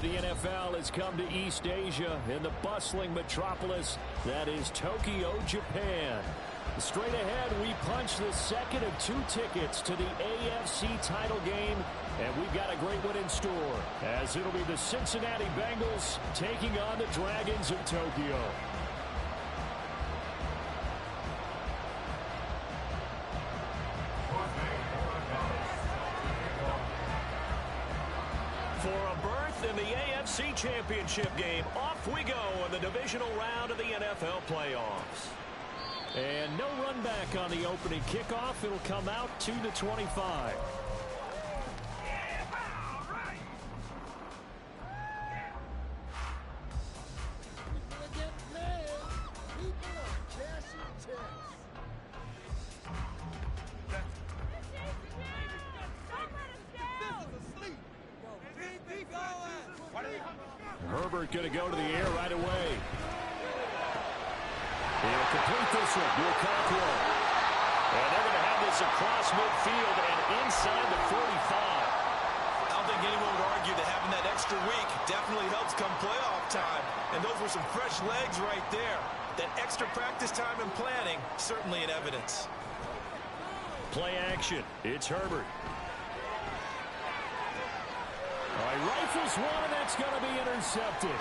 the NFL has come to East Asia in the bustling metropolis that is Tokyo, Japan. Straight ahead, we punch the second of 2 tickets to the AFC title game, and we've got a great one in store, as it'll be the Cincinnati Bengals taking on the Dragons of Tokyo. For a berth in the AFC Championship game, off we go in the divisional round of the NFL playoffs. And no run back on the opening kickoff. It'll come out to the 25. Herbert going to go to the air right away. He'll complete this one to Okonkwo. And they're going to have this across midfield and inside the 45. I don't think anyone would argue that having that extra week definitely helps come playoff time. And those were some fresh legs right there. That extra practice time and planning, certainly in evidence. Play action. It's Herbert. All right, rifles one, and that's going to be intercepted.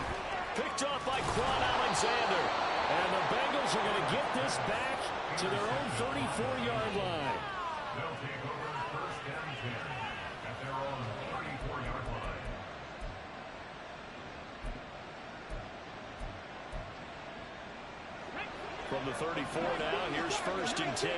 Picked off by Quan Alexander. And the Bengals are going to get this back to their own 34-yard line. They'll take over first and 10 at their own 34-yard line. From the 34 now, here's first and 10.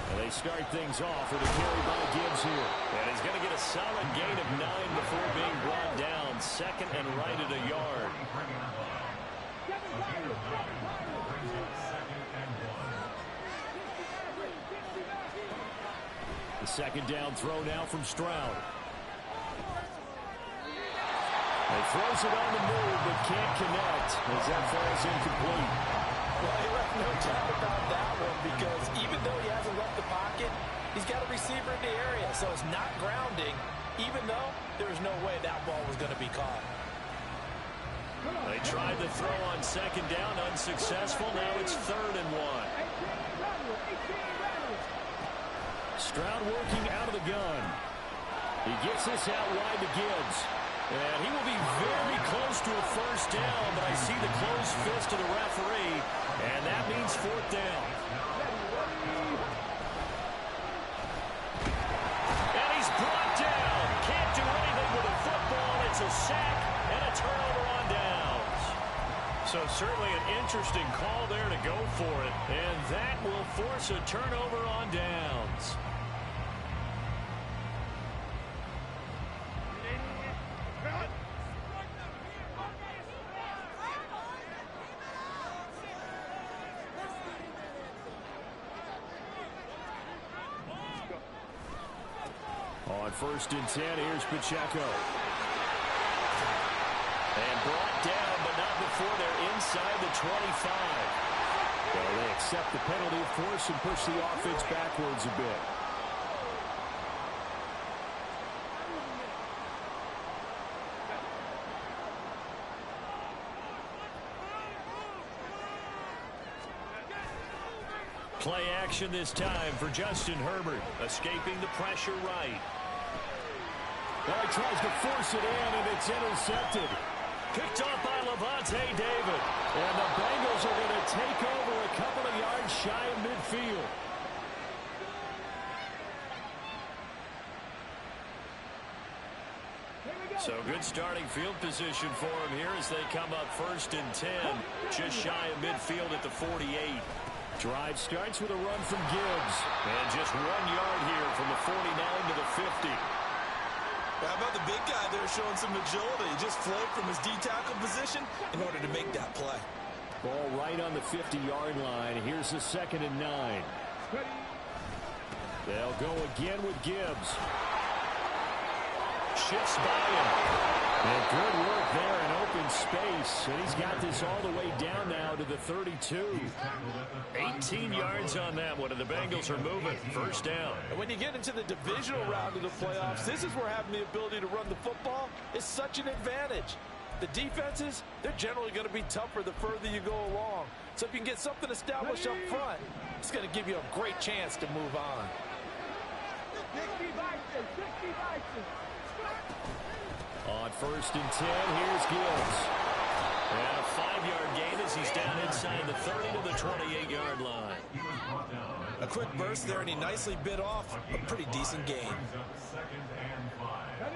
And they start things off with a carry by Gibbs here. And he's going to get a solid gain of 9 before being brought down. Second and right at a yard. The second down throw now from Stroud. He throws it on the move, but can't connect as that falls incomplete. Well, he left no doubt about that one, because even though he hasn't left the pocket, he's got a receiver in the area, so it's not grounding, even though there was no way that ball was going to be caught. They tried to throw on second down, unsuccessful. Now it's third and 1. Stroud working out of the gun. He gets this out wide to Gibbs. And he will be very close to a first down, but I see the closed fist of the referee, and that means fourth down. And he's brought down. Can't do anything with a football. It's a sack and a turnover on downs. So certainly an interesting call there to go for it, and that will force a turnover on downs. On first and 10, here's Pacheco. And brought down, but not before they're inside the 25. Well, they accept the penalty, of course, and push the offense backwards a bit. Play action this time for Justin Herbert, escaping the pressure right. Well, he tries to force it in, and it's intercepted. Picked off by Levante David. And the Bengals are going to take over a couple of yards shy of midfield. So good starting field position for him here as they come up first and 10. Just shy of midfield at the 48. Drive starts with a run from Gibbs. And just 1 yard here from the 49 to the 50. How about the big guy there showing some agility? He just flowed from his D-tackle position in order to make that play. Ball right on the 50-yard line. Here's the second and 9. They'll go again with Gibbs. Shifts by him. And good work there in open space. And he's got this all the way down now to the 32. 18 yards on that one, and the Bengals are moving. First down. And when you get into the divisional round of the playoffs, this is where having the ability to run the football is such an advantage. The defenses, they're generally going to be tougher the further you go along. So if you can get something established up front, it's going to give you a great chance to move on. On 1st and 10, here's Gibbs. And a 5-yard gain as he's down inside the 30 to the 28-yard line. A quick burst there, and he nicely bit off a pretty decent gain.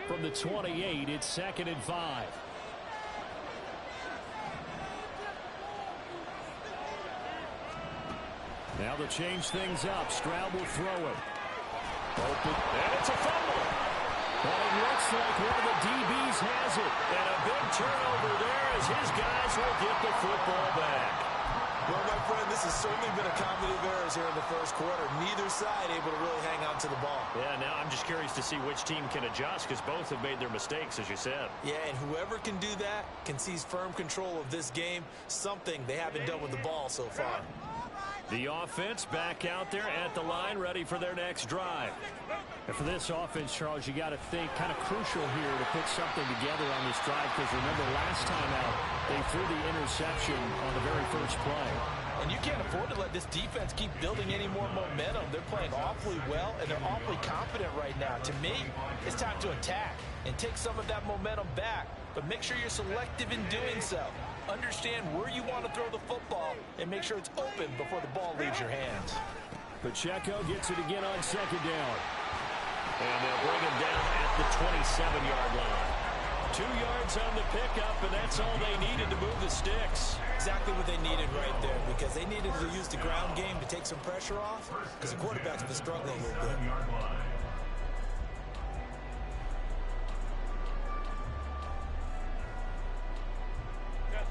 From the 28, it's 2nd and 5. Now they'll change things up. Stroud will throw it. Open, and it's a fumble. But it looks like one of the DBs has it. And a big turnover there as his guys will get the football back. Well, my friend, this has certainly been a comedy of errors here in the first quarter. Neither side able to really hang on to the ball. Yeah, now I'm just curious to see which team can adjust because both have made their mistakes, as you said. Yeah, and whoever can do that can seize firm control of this game, something they haven't done with the ball so far. The offense back out there at the line, ready for their next drive. And for this offense, Charles, you got to think kind of crucial here to put something together on this drive, because remember last time out, they threw the interception on the very first play. And you can't afford to let this defense keep building any more momentum. They're playing awfully well, and they're awfully confident right now. To me, it's time to attack and take some of that momentum back, but make sure you're selective in doing so. Understand where you want to throw the football and make sure it's open before the ball leaves your hands. Pacheco gets it again on 2nd down. And they'll bring him down at the 27-yard line. 2 yards on the pickup, and that's all they needed to move the sticks. Exactly what they needed right there, because they needed to use the ground game to take some pressure off, because the quarterback's been struggling a little bit.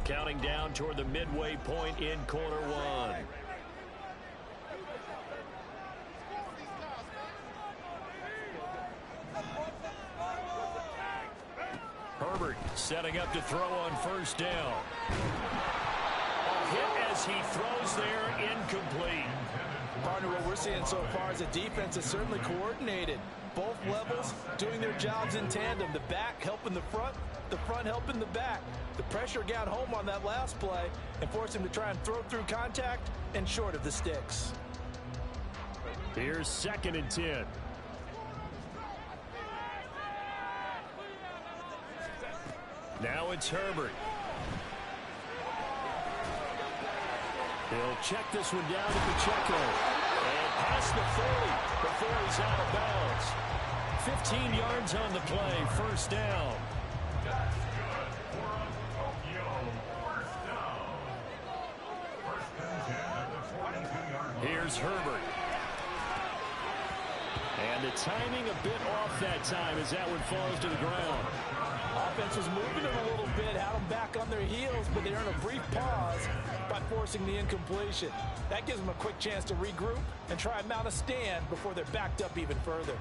Counting down toward the midway point in quarter one. Herbert setting up to throw on 1st down. A hit as he throws there, incomplete. Partner, what we're seeing so far is the defense is certainly coordinated. Both levels doing their jobs in tandem. The back helping the front helping the back. The pressure got home on that last play and forced him to try and throw through contact and short of the sticks. Here's 2nd and 10. Now it's Herbert. He'll check this one down to Pacheco. And past the 40 before he's out of bounds. 15 yards on the play. 1st down. Here's Herbert. And the timing a bit off that time as that one falls to the ground. Offense was moving it a little bit, had them back on their heels, but they earned a brief pause by forcing the incompletion. That gives them a quick chance to regroup and try and mount a stand before they're backed up even further.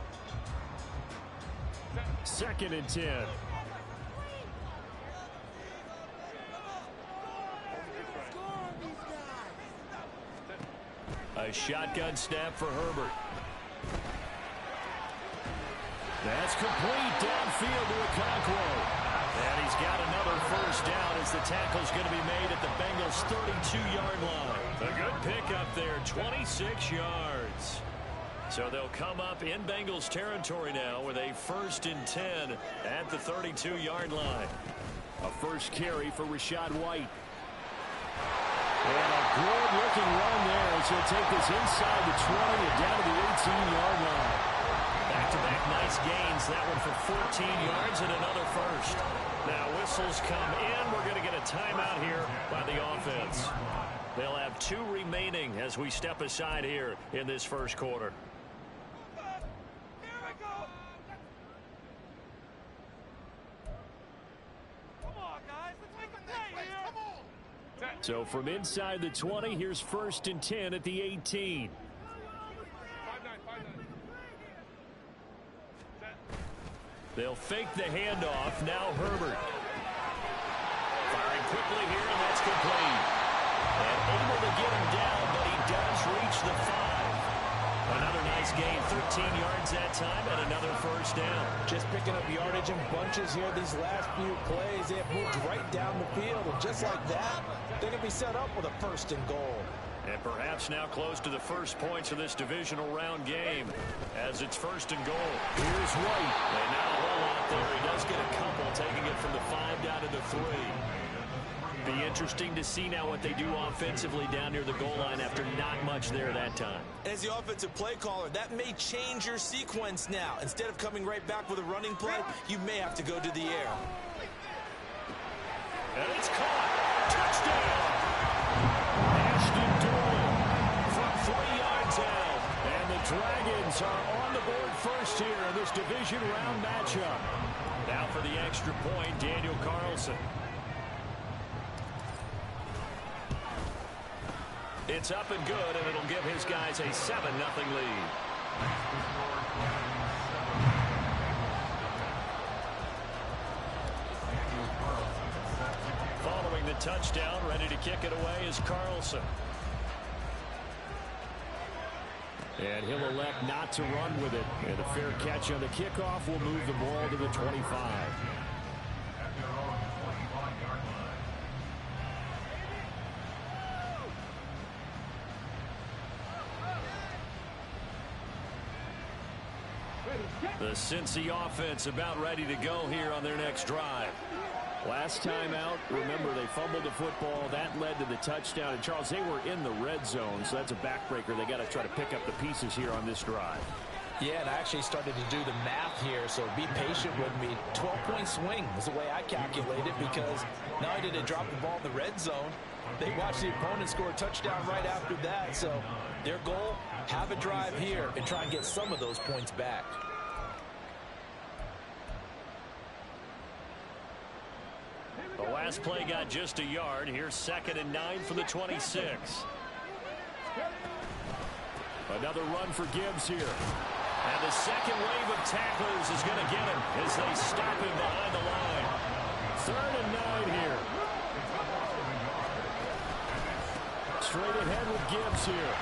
2nd and 10. A shotgun snap for Herbert. That's complete downfield to Okonkwo. And he's got another 1st down as the tackle's going to be made at the Bengals' 32-yard line. A good pickup there, 26 yards. So they'll come up in Bengals territory now with a 1st and 10 at the 32-yard line. A first carry for Rachaad White. And a good-looking run there as he'll take this inside the 20 and down to the 18-yard line. Back-to-back nice gains. That one for 14 yards and another 1st. Now whistles come in. We're going to get a timeout here by the offense. They'll have 2 remaining as we step aside here in this first quarter. So from inside the 20, here's 1st and 10 at the 18. They'll fake the handoff. Now Herbert. Firing quickly here, and that's complete. And able to get him down, but he does reach the 5. Another nice gain, 13 yards that time, and another first down. Just picking up yardage in bunches here these last few plays. They have moved right down the field, and just like that, they're going to be set up with a first and goal. And perhaps now close to the first points of this divisional round game as it's first and goal. Here's White. And not a whole lot there. He does get a couple, taking it from the 5 down to the 3. Be interesting to see now what they do offensively down near the goal line after not much there that time. As the offensive play caller, that may change your sequence now. Instead of coming right back with a running play, you may have to go to the air. And it's caught. Touchdown. From 3 yards out. And the Dragons are on the board first here in this division round matchup. Now for the extra point, Daniel Carlson. It's up and good, and it'll give his guys a 7-0 lead. Following the touchdown, ready to kick it away is Carlson. And he'll elect not to run with it. And a fair catch on the kickoff will move the ball to the 25. The Cincy offense about ready to go here on their next drive. Last time out, remember, they fumbled the football. That led to the touchdown. And, Charles, they were in the red zone, so that's a backbreaker. They got to try to pick up the pieces here on this drive. Yeah, and I actually started to do the math here, so be patient with me. 12-point swing is the way I calculate it, because not only did they drop the ball in the red zone, they watched the opponent score a touchdown right after that. So their goal, have a drive here and try and get some of those points back. The last play got just a yard. Here's 2nd and 9 for the 26. Another run for Gibbs here. And the second wave of tacklers is going to get him as they stop him behind the line. 3rd and 9 here. Straight ahead with Gibbs here.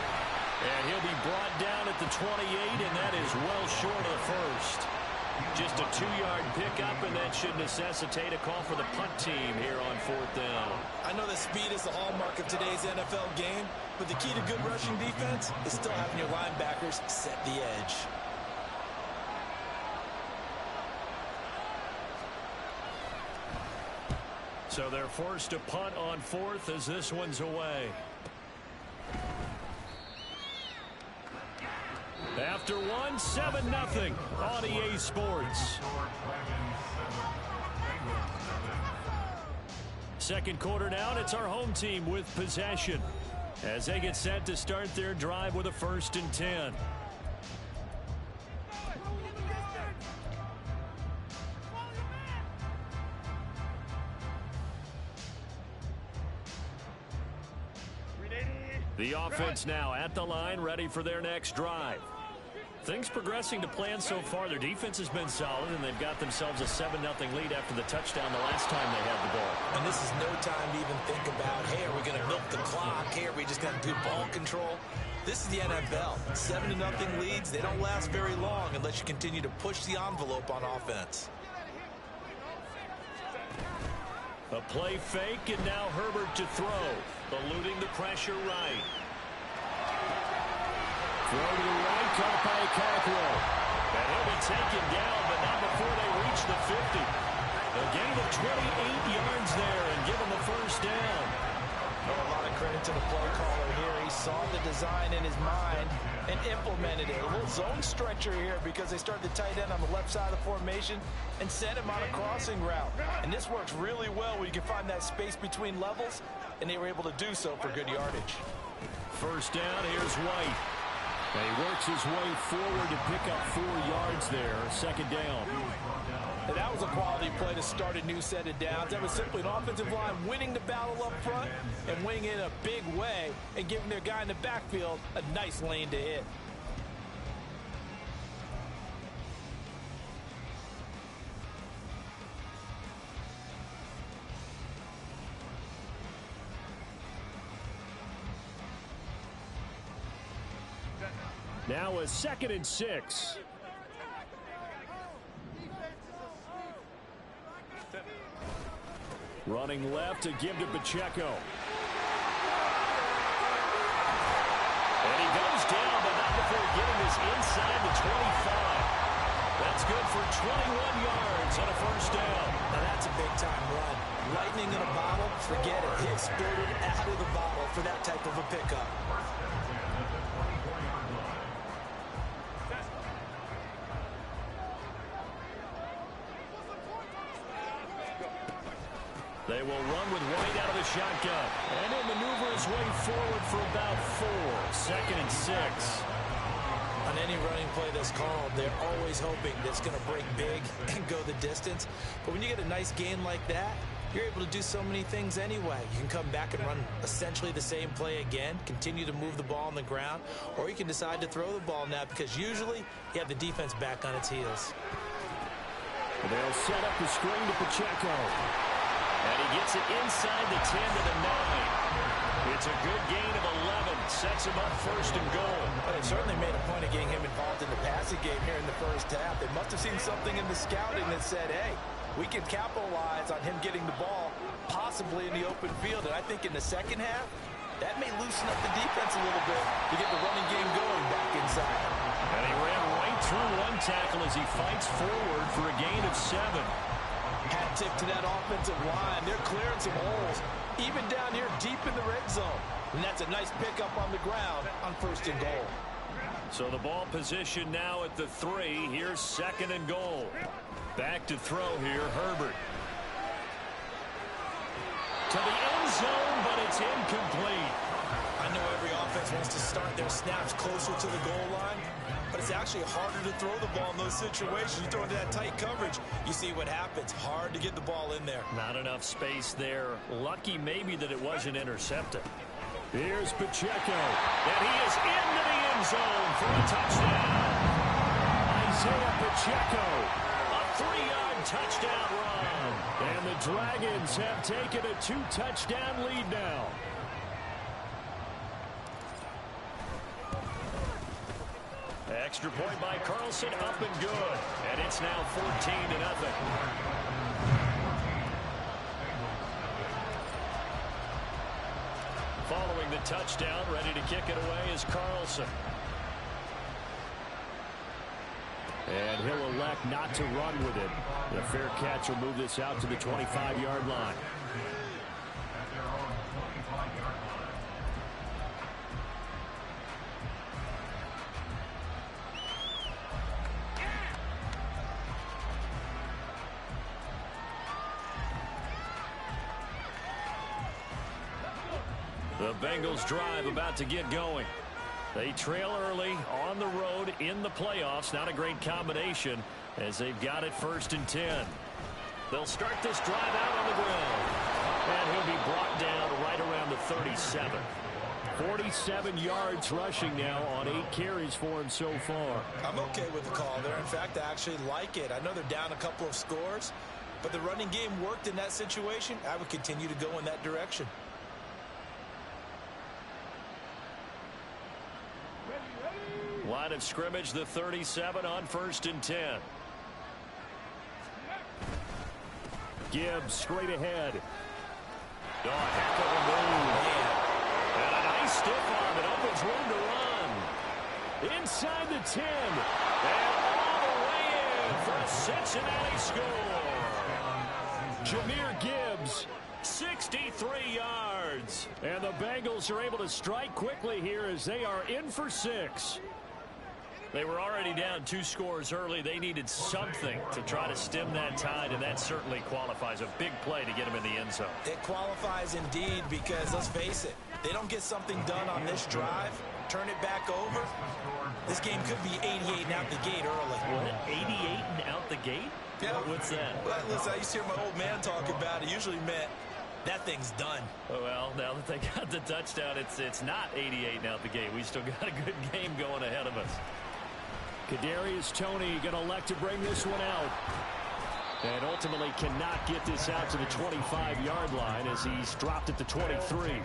And he'll be brought down at the 28, and that is well short of the first. Just a 2-yard pickup, and that should necessitate a call for the punt team here on 4th down. I know that speed is the hallmark of today's NFL game, but the key to good rushing defense is still having your linebackers set the edge. So they're forced to punt on 4th as this one's away. After 7-0 on EA Sports. Second quarter now, and it's our home team with possession as they get set to start their drive with a 1st and 10. The offense now at the line, ready for their next drive. Things progressing to plan so far. Their defense has been solid, and they've got themselves a 7-0 lead after the touchdown the last time they had the ball. And this is no time to even think about, hey, are we going to milk the clock? Hey, are we just going to do ball control? This is the NFL. 7-0 leads, they don't last very long unless you continue to push the envelope on offense. A play fake, and now Herbert to throw. Eluding the pressure right. Throw to the right, caught by Cockrell. And he'll be taken down, but not before they reach the 50. A gain of 28 yards there and give him the first down. A lot of credit to the play caller here. He saw the design in his mind and implemented it. A little zone stretcher here because they started the tight end on the left side of the formation and sent him on a crossing route. And this works really well when you can find that space between levels, and they were able to do so for good yardage. First down, here's White. And he works his way forward to pick up 4 yards there. 2nd down. And that was a quality play to start a new set of downs. That was simply an offensive line winning the battle up front and winning it in a big way and giving their guy in the backfield a nice lane to hit. Now a 2nd and 6. Running left to give to Pacheco. And he goes down, but not before getting this inside the 25. That's good for 21 yards on a first down. Now that's a big-time run. Lightning in a bottle, forget it. He exploded out of the bottle for that type of a pickup. They will run with White out of the shotgun. And he'll maneuver his way forward for about 4. 2nd and 6. On any running play that's called, they're always hoping that it's going to break big and go the distance. But when you get a nice gain like that, you're able to do so many things anyway. You can come back and run essentially the same play again, continue to move the ball on the ground, or you can decide to throw the ball now because usually you have the defense back on its heels. They'll set up the screen to Pacheco. And he gets it inside the 10 to the 9. It's a good gain of 11. Sets him up 1st and goal. Well, they certainly made a point of getting him involved in the passing game here in the first half. They must have seen something in the scouting that said, hey, we can capitalize on him getting the ball possibly in the open field. And I think in the second half, that may loosen up the defense a little bit to get the running game going back inside. And he ran right through one tackle as he fights forward for a gain of 7. Hat tip to that offensive line. They're clearing some holes, even down here deep in the red zone. And that's a nice pickup on the ground on 1st and goal. So the ball position now at the 3. Here's 2nd and goal. Back to throw here, Herbert. To the end zone, but it's incomplete. I know every offense wants to start their snaps closer to the goal line, but it's actually harder to throw the ball in those situations. You throw into that tight coverage, you see what happens. Hard to get the ball in there. Not enough space there. Lucky maybe that it wasn't intercepted. Here's Pacheco. And he is into the end zone for a touchdown. Isaiah Pacheco. A 3-yard touchdown run. And the Dragons have taken a 2-touchdown lead now. Extra point by Carlson, up and good. And it's now 14-0. Following the touchdown, ready to kick it away is Carlson. And he'll elect not to run with it. The fair catch will move this out to the 25-yard line. The Bengals drive about to get going. They trail early on the road in the playoffs. Not a great combination as they've got it 1st and 10. They'll start this drive out on the ground. And he'll be brought down right around the 37. 47 yards rushing now on 8 carries for him so far. I'm okay with the call there. In fact, I actually like it. I know they're down a couple of scores, but the running game worked in that situation. I would continue to go in that direction. Line of scrimmage, the 37 on 1st and 10. Gibbs straight ahead. Oh, heck of a move. And a nice stiff arm. It opens room to run. Inside the 10. And all the way in for a Cincinnati score. Jahmyr Gibbs, 63 yards. And the Bengals are able to strike quickly here as they are in for 6. They were already down 2 scores early. They needed something to try to stem that tide, and that certainly qualifies. A big play to get them in the end zone. It qualifies indeed because, let's face it, they don't get something done on this drive, turn it back over, this game could be 88 and out the gate early. What, 88 and out the gate? Yeah. What's that? Well, listen, I used to hear my old man talk about it. Usually meant that thing's done. Well, now that they got the touchdown, it's not 88 and out the gate. We still got a good game going ahead of us. Kadarius Toney going to elect to bring this one out. And ultimately cannot get this out to the 25-yard line as he's dropped at the 23.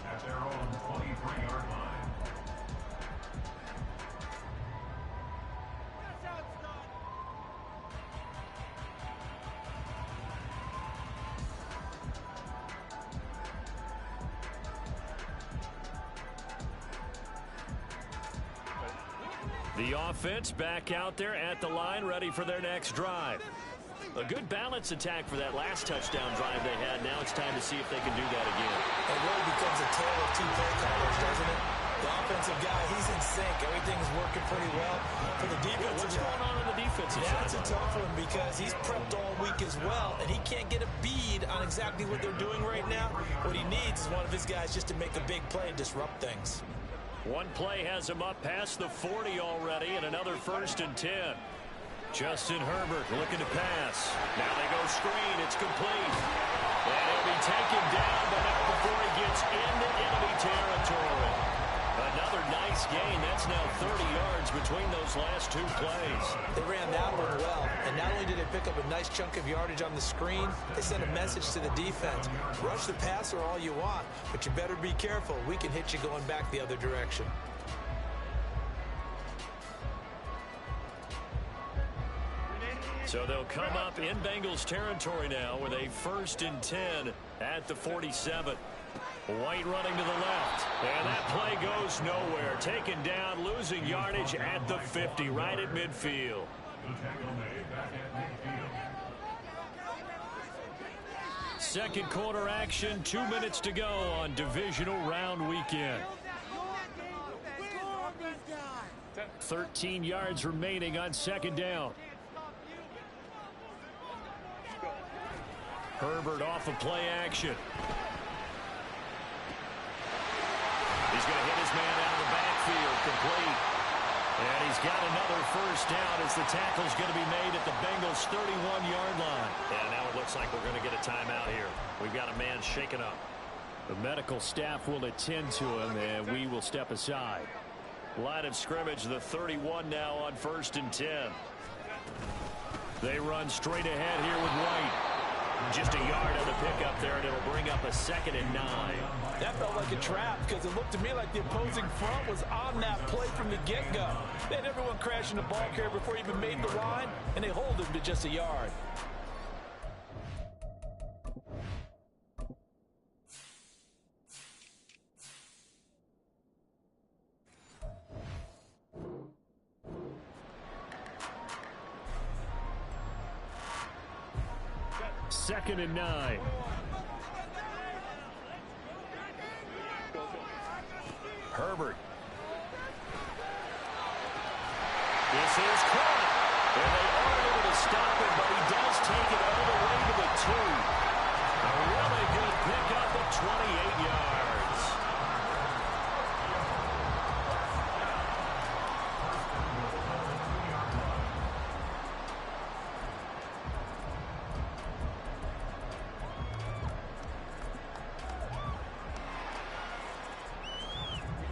At their own 23-yard The offense back out there at the line, ready for their next drive. A good balance attack for that last touchdown drive they had. Now it's time to see if they can do that again. It really becomes a tale of two play callers, doesn't it? The offensive guy, he's in sync. Everything's working pretty well. For the defensive What's going on the defensive side? That's a tough one because he's prepped all week as well, and he can't get a bead on exactly what they're doing right now. What he needs is one of his guys just to make a big play and disrupt things. One play has him up past the 40 already, and another 1st and 10. Justin Herbert looking to pass. Now they go screen. It's complete. And he'll be taken down, but not before he gets into enemy territory. Another nice gain. That's now 30 yards between those last 2 plays. They ran that one well, and not only did they pick up a nice chunk of yardage on the screen, they sent a message to the defense. Rush the passer all you want, but you better be careful. We can hit you going back the other direction. So they'll come up in Bengals territory now with a 1st and 10 at the 47. White running to the left. And that play goes nowhere. Taken down, losing yardage at the 50, right at midfield. Second quarter action, 2 minutes to go on divisional round weekend. 13 yards remaining on 2nd down. Herbert off of play action. He's going to hit his man out of the backfield, complete. And he's got another 1st down as the tackle's going to be made at the Bengals' 31-yard line. And now it looks like we're going to get a timeout here. We've got a man shaken up. The medical staff will attend to him, and we will step aside. Line of scrimmage, the 31 now on 1st and 10. They run straight ahead here with White. Just a yard on the pickup there, and it'll bring up a 2nd and 9. That felt like a trap because it looked to me like the opposing front was on that play from the get-go. They had everyone crashing the ball carrier before he even made the line, and they hold him to just a yard. Second and 9. Herbert. This is caught. And they are able to stop it, but he does take it all the way to the 2. A really good pickup of 28 yards.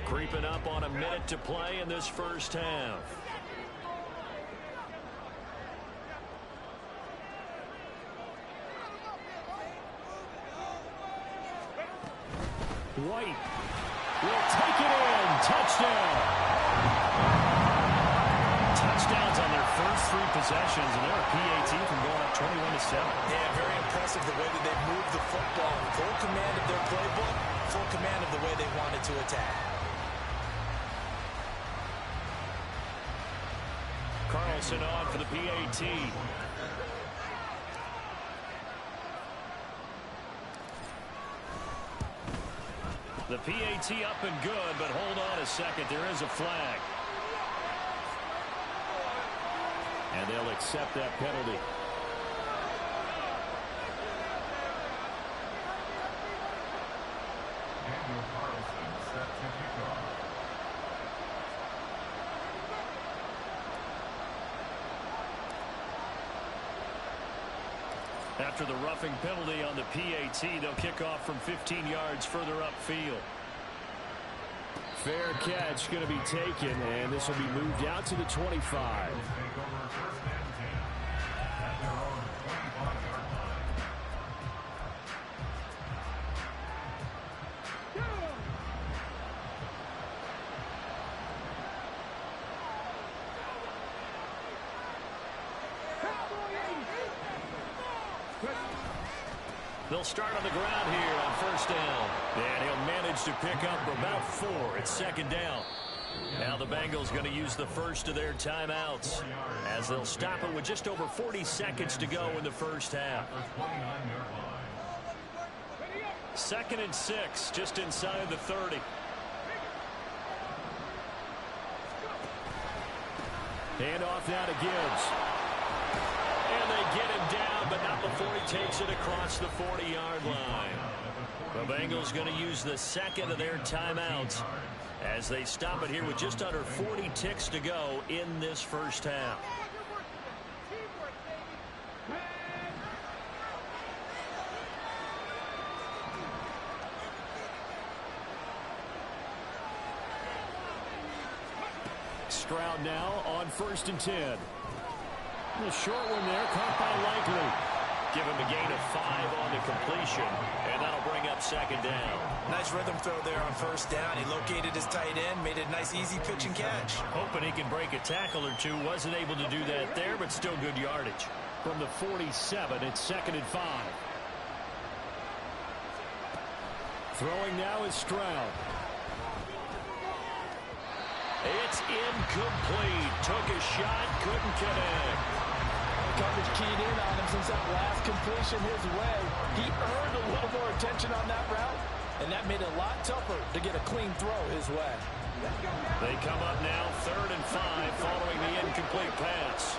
Creeping up on a minute to play in this 1st half. White will take it in. Touchdown. Touchdowns on their first 3 possessions, and they're a PAT from going up 21-7. Yeah, very impressive the way that they moved the football. Full command of their playbook, full command of the way they wanted to attack. Carlson on for the PAT. The PAT up and good, but hold on a second. There is a flag. And they'll accept that penalty. After the roughing penalty on the PAT, they'll kick off from 15 yards further upfield. Fair catch going to be taken, and this will be moved out to the 25. They'll start on the ground here on 1st down. And he'll manage to pick up about 4 at 2nd down. Now the Bengals going to use the first of their timeouts as they'll stop it with just over 40 seconds to go in the first half. 2nd and 6, just inside the 30. Hand off now to Gibbs. And they get him down, but not before he takes it across the 40-yard line. The Bengals going to use the second of their timeouts as they stop it here with just under 40 ticks to go in this first half. Stroud now on 1st and 10. The short one there, caught by Likely. Give him a gain of 5 on the completion, and that'll bring up 2nd down. Nice rhythm throw there on 1st down. He located his tight end, made it a nice easy pitch and catch. Hoping he can break a tackle or two. Wasn't able to do that there, but still good yardage. From the 47, it's 2nd and 5. Throwing now is Stroud. It's incomplete. Took a shot, couldn't connect. Coverage keyed in on him since that last completion his way. He earned a little more attention on that route, and that made it a lot tougher to get a clean throw his way. They come up now 3rd and 5 following the incomplete pass.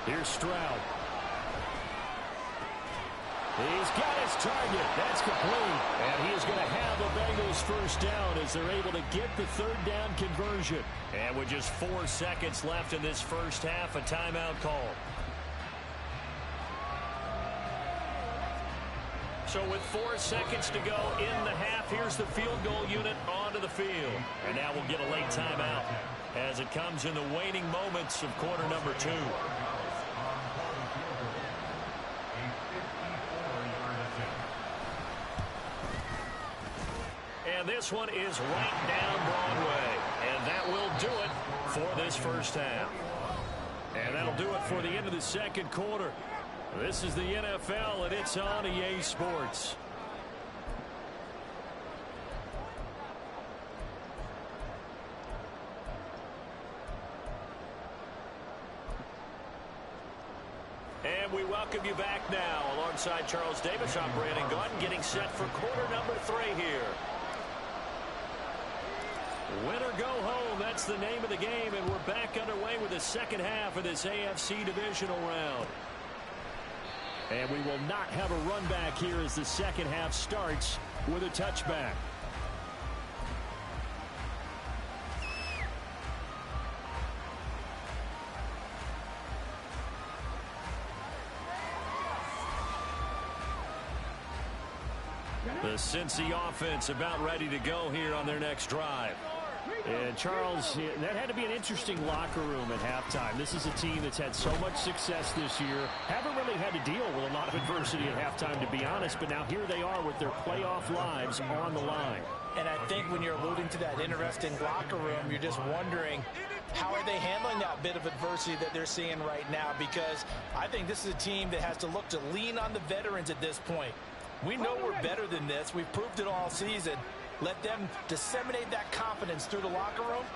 Here's Stroud. He's got his target. That's complete. And he is going to have the Bengals first down as they're able to get the 3rd down conversion. And with just 4 seconds left in this first half, a timeout call. So with 4 seconds to go in the half, here's the field goal unit onto the field. And now we'll get a late timeout as it comes in the waning moments of quarter number 2. And this one is right down Broadway. And that will do it for this first half. And that'll do it for the end of the second quarter. This is the NFL, and it's on EA Sports. And we welcome you back now. Alongside Charles Davis, I'm Brandon Gunn, getting set for quarter number 3 here. Win or go home, that's the name of the game, and we're back underway with the second half of this AFC Divisional round. And we will not have a run back here as the second half starts with a touchback. The Cincy offense about ready to go here on their next drive. And Charles, that had to be an interesting locker room at halftime. This is a team that's had so much success this year. Haven't really had to deal with a lot of adversity at halftime, to be honest. But now here they are with their playoff lives on the line. And I think when you're alluding to that interesting locker room, you're just wondering, how are they handling that bit of adversity that they're seeing right now? Because I think this is a team that has to look to lean on the veterans at this point. We know we're better than this. We've proved it all season. Let them disseminate that confidence through the locker room.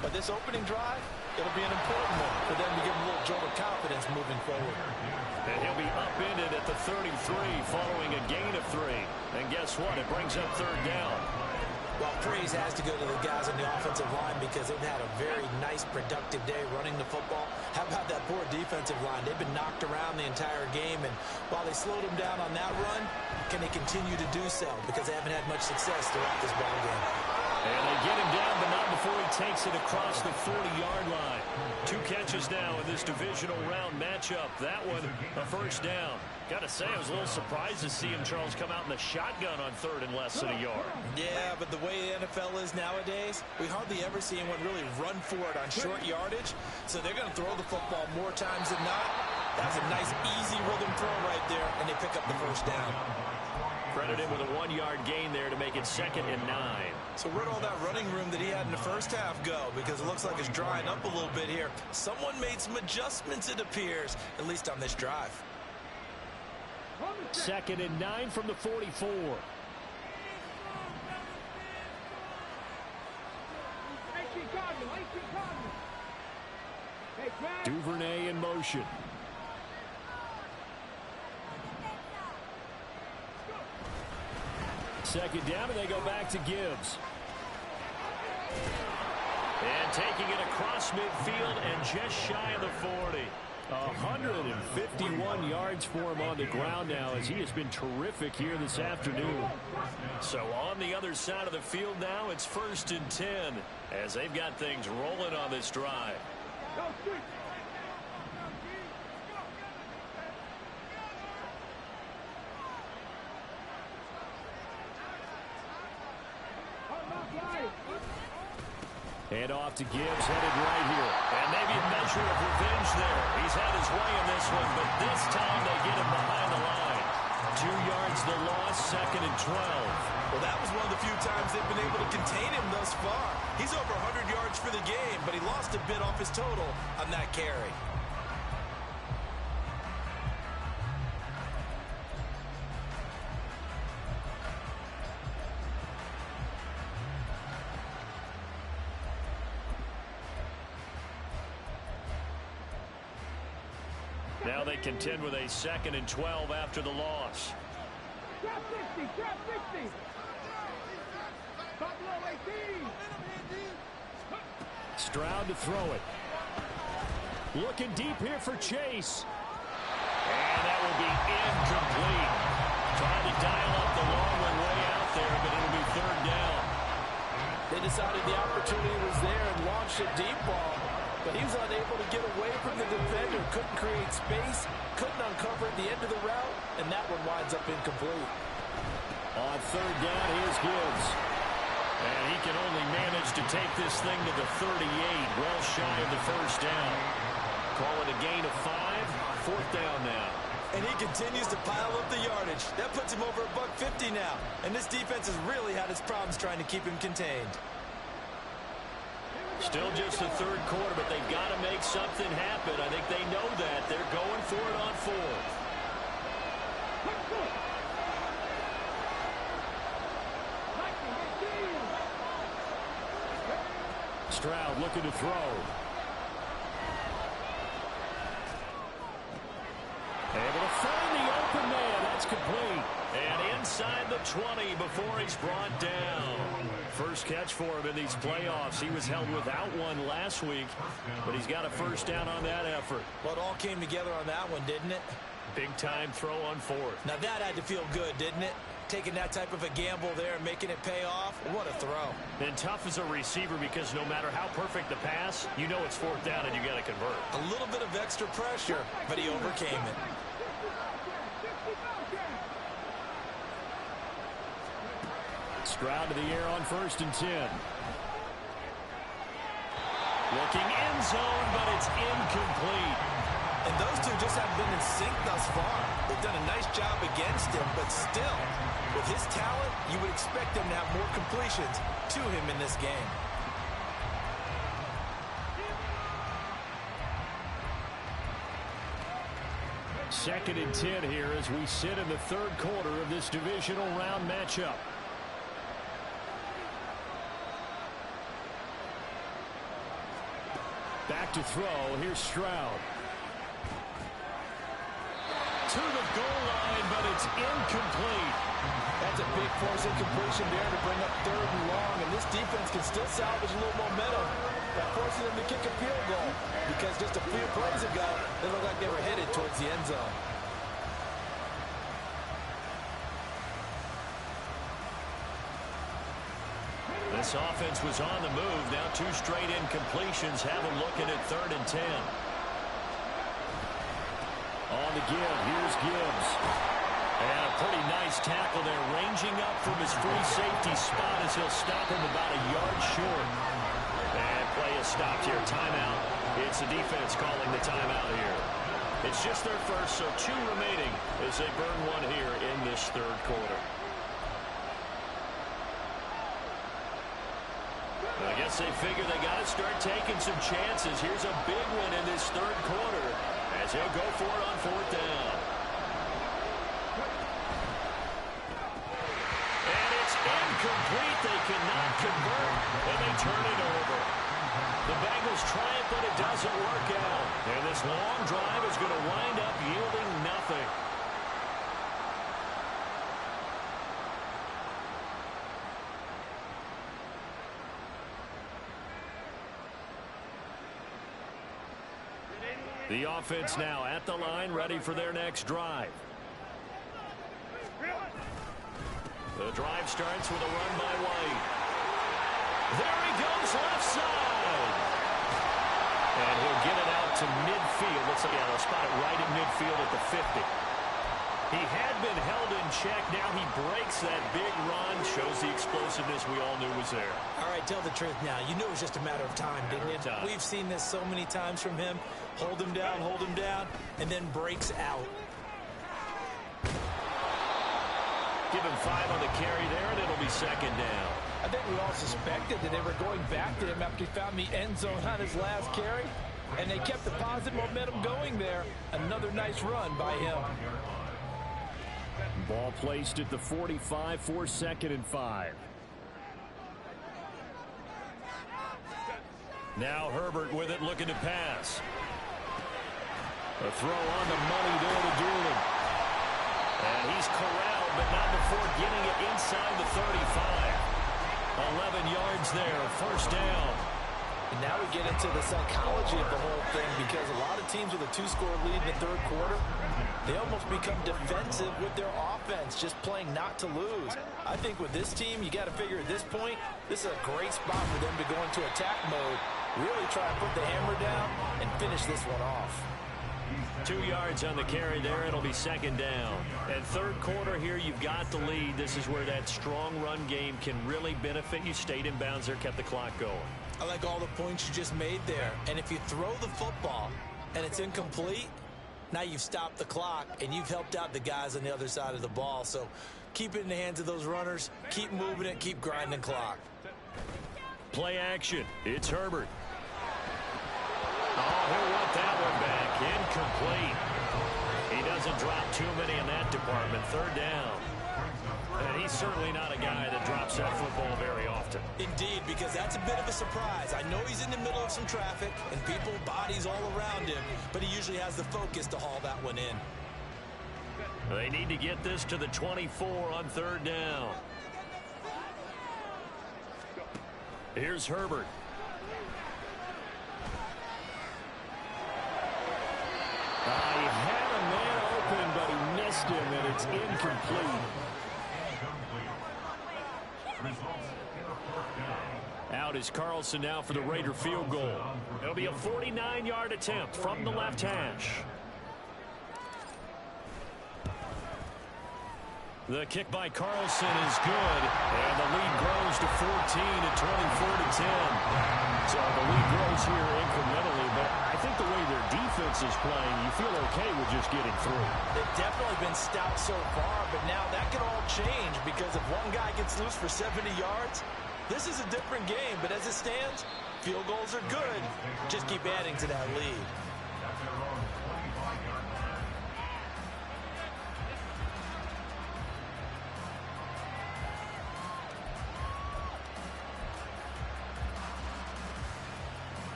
But this opening drive, it'll be an important one for them to give them a little jolt of confidence moving forward. And he'll be upended at the 33 following a gain of 3. And guess what? It brings up 3rd down. Well, praise has to go to the guys on the offensive line because they've had a very nice, productive day running the football. How about that poor defensive line? They've been knocked around the entire game, and while they slowed them down on that run, can they continue to do so? Because they haven't had much success throughout this ball game. And they get him down, but not before he takes it across the 40-yard line. 2 catches now in this divisional round matchup. That one, a 1st down. Got to say, I was a little surprised to see him, Charles, come out in the shotgun on 3rd and less than a yard. Yeah, but the way the NFL is nowadays, we hardly ever see anyone really run for it on short yardage. So they're going to throw the football more times than not. That's a nice, easy rhythm throw right there, and they pick up the 1st down. Credit him with a 1-yard gain there to make it 2nd and 9. So where'd all that running room that he had in the first half go? Because it looks like it's drying up a little bit here. Someone made some adjustments, it appears, at least on this drive. 2nd and 9 from the 44. Duvernay in motion. Second down, and they go back to Gibbs. And taking it across midfield and just shy of the 40. 151 yards for him on the ground now, as he has been terrific here this afternoon. So on the other side of the field now, it's 1st and 10 as they've got things rolling on this drive. Hand off to Gibbs, headed right here. And maybe a measure of revenge there. He's had his way in this one, but this time they get him behind the line. 2 yards the loss, 2nd and 12. Well, that was one of the few times they've been able to contain him thus far. He's over 100 yards for the game, but he lost a bit off his total on that carry. Now they contend with a 2nd and 12 after the loss. Trap 60, trap 60. Top low 18. Stroud to throw it. Looking deep here for Chase. And that will be incomplete. Trying to dial up the long one way out there, but it'll be 3rd down. They decided the opportunity was there and launched a deep ball, but he was unable to get away from the defender. Couldn't create space, couldn't uncover the end of the route, and that one winds up incomplete. On 3rd down, here's Gibbs. And he can only manage to take this thing to the 38, well shy of the 1st down. Call it a gain of 5, 4th down now. And he continues to pile up the yardage. That puts him over $150 now. And this defense has really had its problems trying to keep him contained. Still just the 3rd quarter, but they've got to make something happen. I think they know that. They're going for it on 4th. Stroud looking to throw. Able to find the open man. That's complete. And inside the 20 before he's brought down. First catch for him in these playoffs. He was held without one last week, but he's got a 1st down on that effort. Well, it all came together on that one, didn't it? Big time throw on 4th. Now that had to feel good, didn't it? Taking that type of a gamble there and making it pay off. What a throw. And tough as a receiver because no matter how perfect the pass, you know it's 4th down and you got to convert. A little bit of extra pressure, but he overcame it. Stroud to the air on 1st and 10. Looking end zone, but it's incomplete. And those two just haven't been in sync thus far. They've done a nice job against him, but still, with his talent, you would expect him to have more completions to him in this game. Second and 10 here as we sit in the 3rd quarter of this divisional round matchup. Back to throw. Here's Stroud. To the goal line, but it's incomplete. That's a big force incompletion there to bring up 3rd and long, and this defense can still salvage a little momentum by forcing them to kick a field goal, because just a few plays ago, they looked like they were headed towards the end zone. This offense was on the move. Now 2 straight incompletions have them looking at 3rd and 10. On the give, here's Gibbs. And a pretty nice tackle there, ranging up from his free safety spot as he'll stop him about a yard short. And play is stopped here. Timeout. It's the defense calling the timeout here. It's just their first, so 2 remaining as they burn one here in this 3rd quarter. I guess they figure they got to start taking some chances. Here's a big one in this third quarter as he'll go for it on fourth down. And it's incomplete. They cannot convert, and they turn it over. The Bengals try it, but it doesn't work out. And this long drive is going to wind up yielding nothing. The offense now at the line, ready for their next drive. The drive starts with a run by White. There he goes, left side. And he'll get it out to midfield. Looks like they'll spot it right at midfield at the 50. He had been held in check. Now he breaks that big run. Shows the explosiveness we all knew was there. All right, tell the truth now. You knew it was just a matter of time, didn't you? We've seen this so many times from him. Hold him down, and then breaks out. Give him 5 on the carry there, and it'll be second down. I think we all suspected that they were going back to him after he found the end zone on his last carry, and they kept the positive momentum going there. Another nice run by him. Ball placed at the 45 for 2nd and 5. Now Herbert with it, looking to pass. A throw on the money there to Doolin. And he's corralled, but not before getting it inside the 35. 11 yards there, first down. And now we get into the psychology of the whole thing, because a lot of teams with a 2-score lead in the third quarter, they almost become defensive with their offense, just playing not to lose. I think with this team, you got to figure at this point, this is a great spot for them to go into attack mode, really try to put the hammer down and finish this one off. 2 yards on the carry there. It'll be second down. And third quarter here, you've got the lead. This is where that strong run game can really benefit you. Stayed in bounds there, kept the clock going. I like all the points you just made there. And if you throw the football and it's incomplete, now you've stopped the clock and you've helped out the guys on the other side of the ball. So keep it in the hands of those runners. Keep moving it. Keep grinding clock. Play action. It's Herbert. Oh, he'll want that one back. Incomplete. He doesn't drop too many in that department. Third down. And he's certainly not a guy that drops that football very often. Indeed, because that's a bit of a surprise. I know he's in the middle of some traffic and people, bodies all around him, but he usually has the focus to haul that one in. They need to get this to the 24 on third down. Here's Herbert. He had a man open, but he missed him, and it's incomplete. Out is Carlson now for the Raider field goal. It'll be a 49-yard attempt from the left hash. The kick by Carlson is good, and the lead grows to 14 at 24-10. So the lead grows here incrementally, but I think the way their defense is playing, you feel okay with just getting through. They've definitely been stout so far, but now that could all change, because if one guy gets loose for 70 yards, this is a different game. But as it stands, field goals are good. Just keep adding to that lead.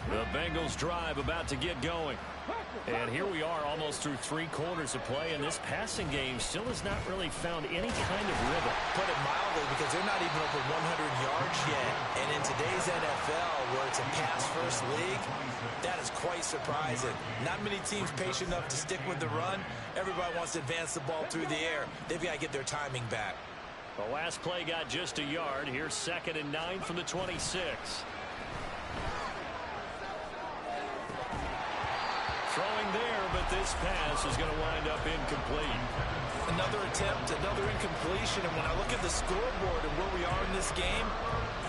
The Bengals drive about to get going. And here we are almost through 3 quarters of play, and this passing game still has not really found any kind of rhythm. Put it mildly, because they're not even over 100 yards yet. And in today's NFL, where it's a pass-first league, that is quite surprising. Not many teams patient enough to stick with the run. Everybody wants to advance the ball through the air. They've got to get their timing back. The last play got just a yard. Here's 2nd and 9 from the 26. Throwing there, but this pass is going to wind up incomplete. Another attempt, another incompletion, and when I look at the scoreboard and where we are in this game,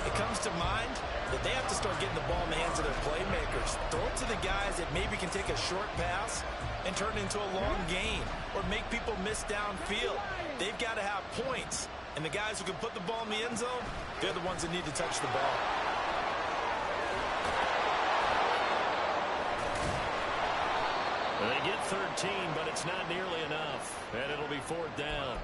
it comes to mind that they have to start getting the ball in the hands of their playmakers. Throw it to the guys that maybe can take a short pass and turn it into a long gain, or make people miss downfield. They've got to have points, and And the guys who can put the ball in the end zone, they're the ones that need to touch the ball. They get 13, but it's not nearly enough. And it'll be 4th down.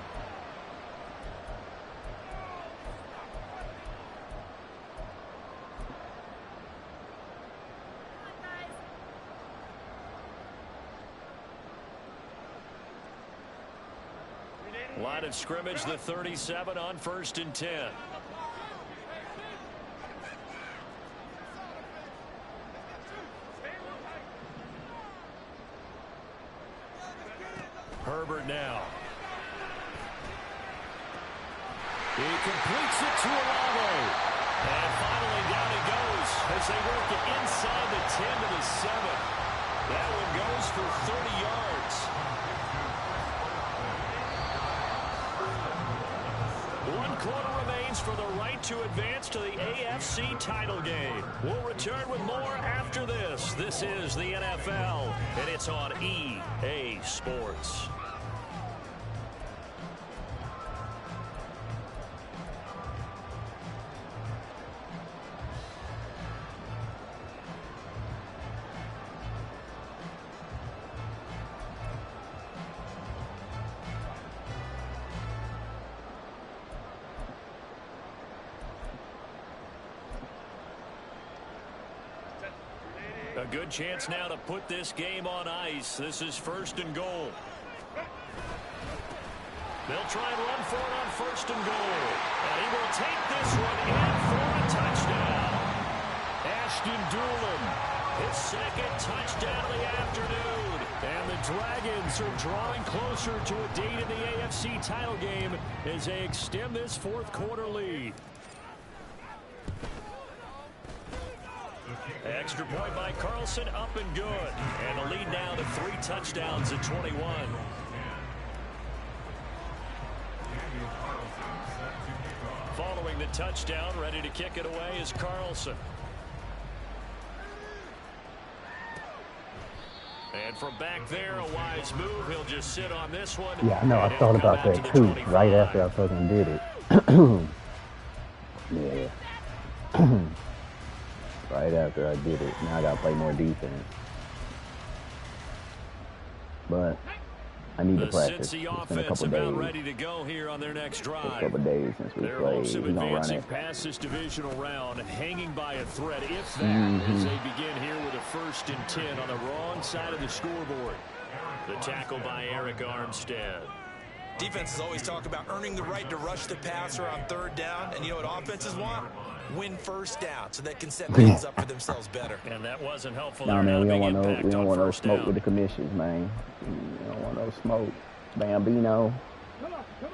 Line of scrimmage, the 37 on 1st and 10. Herbert now. He completes it to Olave. And finally down he goes as they work it inside the 10 to the 7. That one goes for 30 yards. 1 quarter remains for the right to advance to the AFC title game. We'll return with more after this. This is the NFL, and it's on EA Sports. A good chance now to put this game on ice. This is 1st and goal. They'll try and run for it on 1st and goal. And he will take this one in for a touchdown. Ashton Doolin, His 2nd touchdown of the afternoon. and the Dragons are drawing closer to a date in the AFC title game as they extend this 4th quarter lead. Extra point by Carlson, up and good. And the lead now to 3 touchdowns at 21. Following the touchdown, ready to kick it away is Carlson. And from back there, a wise move. He'll just sit on this one. Yeah, I know. I thought about that too, right after I fucking did it. Yeah. Right after I did it. Now I gotta play more defense. But I need to practice. The It's been a offense couple about days. ready to go here on their next drive. A couple days since we Their played. hopes of He's gonna run advancing it. past this divisional round, hanging by a thread, if that, as they begin here with a 1st and 10 on the wrong side of the scoreboard. The tackle by Eric Armstead. Defenses always talk about earning the right to rush the passer on 3rd down. And you know what offenses want? Win 1st down so they can set things up for themselves better. And that wasn't helpful. Nah, man, we don't want no first smoke down. with the commissions, man. We don't want no smoke. Bambino.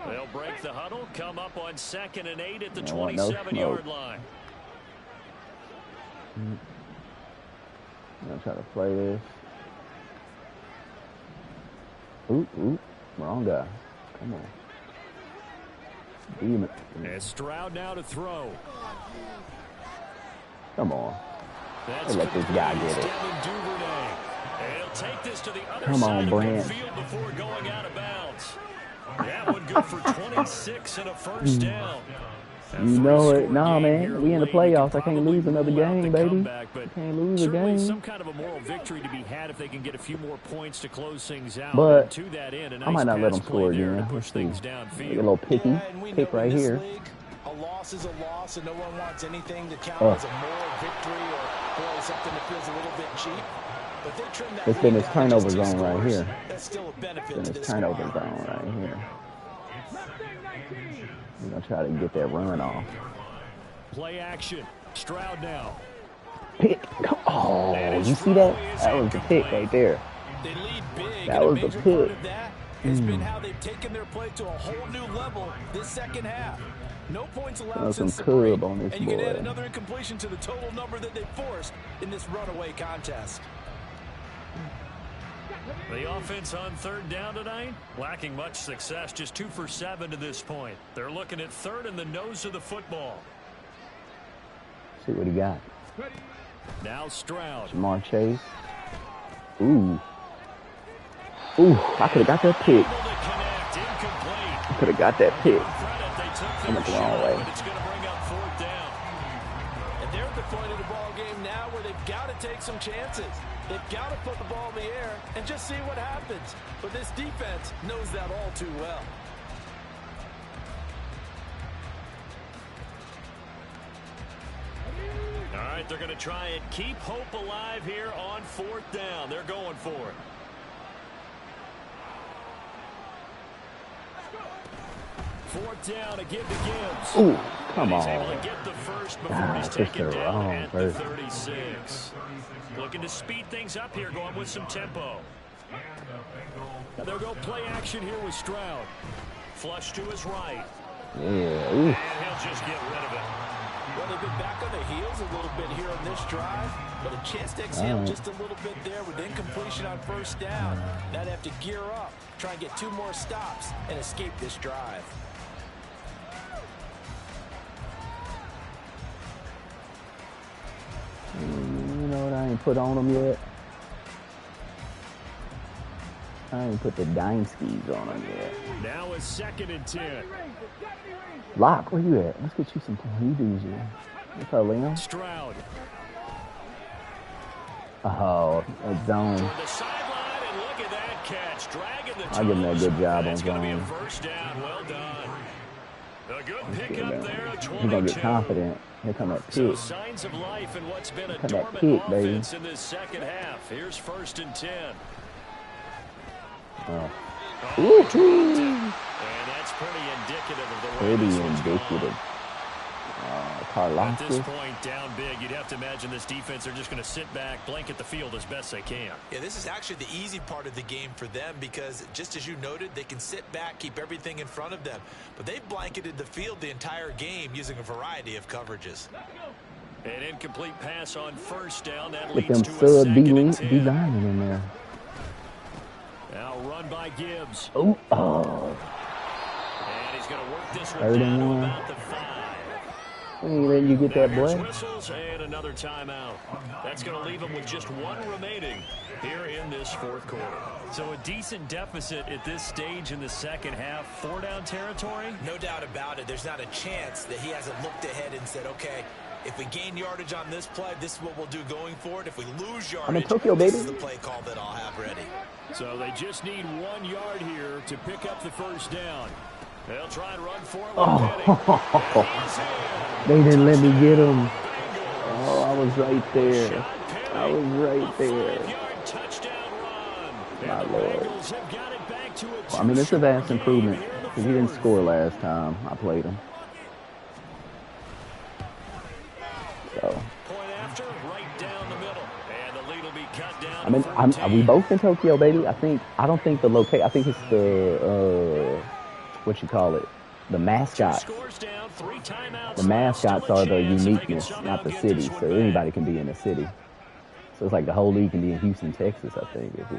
They'll break the huddle, come up on 2nd and 8 at the Don't want no 27-yard smoke. line. I'm gonna try to play this. Oop, wrong guy. Come on. Demon. And Stroud now to throw. Come on. That's Let this guy get it. Devin Duvernay. And he'll take this to the other Come side on, of Brand. midfield before going out of bounds. That one good for 26 and a 1st down. You know it. Nah, man. We in the playoffs. I can't lose another game, baby. Can't lose a Certainly game. some kind of a moral victory to be had if they can get a few more points to close things out. But And to that end, a nice I might not let pass them score play there again. to push Let's see. things Make a downfield. little picky. And we Pick know right in this here. league, a loss is a loss, and no one wants anything to count Oh. as a moral victory or boy, something that feels a little bit cheap. But they trim that It's been lead this down to turnover just 2 zone right scores. here. That's still a benefit In to this this turnover squad. zone right here. We're gonna try to get that run off. Play action. Stroud now. Pick. Oh, you see that? That was the pick right there. They lead big, That and was a the major pick. part of that has been how they've taken their play to a whole new level this 2nd half. No points allowed Throw since some the break, cub on this and you can add boy. another incompletion to the total number that they forced in this runaway contest. The offense on 3rd down tonight, lacking much success, just 2 for 7 to this point. They're looking at 3rd in the nose of the football. See what he got. Now Stroud. Jamar Chase. Ooh, I could have got that pick. Able to connect, incomplete. Could have got that pick. Credit, they took fair shot, but it's going to bring up 4th down. And they're at the point of the ball game now where they've got to take some chances. They've got to put the ball in the air and just see what happens. But this defense knows that all too well. All right, they're going to try and keep hope alive here on 4th down. They're going for it. Fourth down to give to Gibbs. Ooh, come He's on. able to get the first before he's Just taken the down wrong at the first. 36. Looking to speed things up here, going with some tempo. And they'll go play action here with Stroud. Flush to his right. Yeah, ooh. And he'll just get rid of it. Well, they've been back on the heels a little bit here on this drive, but a chance to exhale just a little bit there with incompletion on 1st down. Now they have to gear up, try and get 2 more stops, and escape this drive. You know what I ain't put on them yet? I ain't put the dime skis on them yet. Now it's 2nd and 10. Lock, where you at? Let's get you some PDs, yeah. What's up, Liam? Stroud. Oh, that zone. Toward the sideline, and look at that catch. Dragging the toes. I'll give him that good job on That's going to be a zone. 1st down. Well done. A good pickup there at 22. He's going to get confident. Here come that So pick. signs of life in what's been a Come that dormant pick, baby. offense in this 2nd half. Here's 1st and 10. Woo-hoo! And that's pretty indicative of the way Pretty this one's gone. indicative. At this Karlaftis. point, down big, you'd have to imagine this defense are just going to sit back, blanket the field as best they can. Yeah, this is actually the easy part of the game for them because, just as you noted, they can sit back, keep everything in front of them. But they've blanketed the field the entire game using a variety of coverages. An incomplete pass on 1st down. That With leads them to a sub 2nd and 10. D-linemen in there. Now run by Gibbs. Oh, And he's going to work this one 3rd down and to 1. about the 5. We ain't letting you get that, Here's boy. whistles and another timeout. That's going to leave them with just 1 remaining here in this 4th quarter. So a decent deficit at this stage in the 2nd half. 4-down territory. No doubt about it. There's not a chance that he hasn't looked ahead and said, okay, if we gain yardage on this play, this is what we'll do going forward. If we lose yardage, I'm in Tokyo, this baby. is the play call that I'll have ready. So they just need 1 yard here to pick up the 1st down. They'll try and run for it with Oh, Penny. they didn't let me get him. Oh, I was right there. I was right there. 5-yard touchdown run. My And the Lord. Bengals have got it back to a Well, I mean, it's a vast two-score improvement game here in the because he didn't 4th. score last time I played him. So, Point after, right down the middle. And the lead will be cut down I mean, to 13. we both in Tokyo, baby. I don't think the location. I think it's the what you call it, the mascots. Scores down, 3 timeouts. The mascots Still a are the chance if they can uniqueness, somehow not the get city. this one So back. anybody can be in the city. So it's like the whole league can be in Houston, Texas. I think if we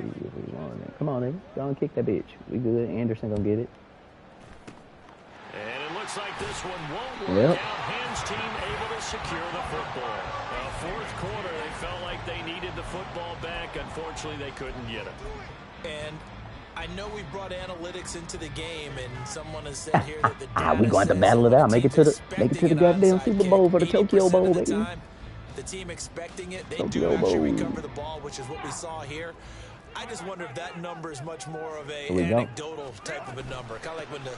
want it. Come on, nigga, go and kick that bitch. We good. Anderson gonna get it. And it looks like this one won't Yep. work out. Hans team able to secure the football. 4th quarter, they felt like they needed the football back. Unfortunately, they couldn't get it. And I know we brought analytics into the game, and someone has said here that the We going to battle it out. Make it to the goddamn Super Bowl for the Tokyo Bowl, baby. The team expecting it, they Tokyo do actually Bowl. recover the ball, which is what we saw here. I just wonder if that number is much more of a Here we go. anecdotal type of a number. Kind of like when the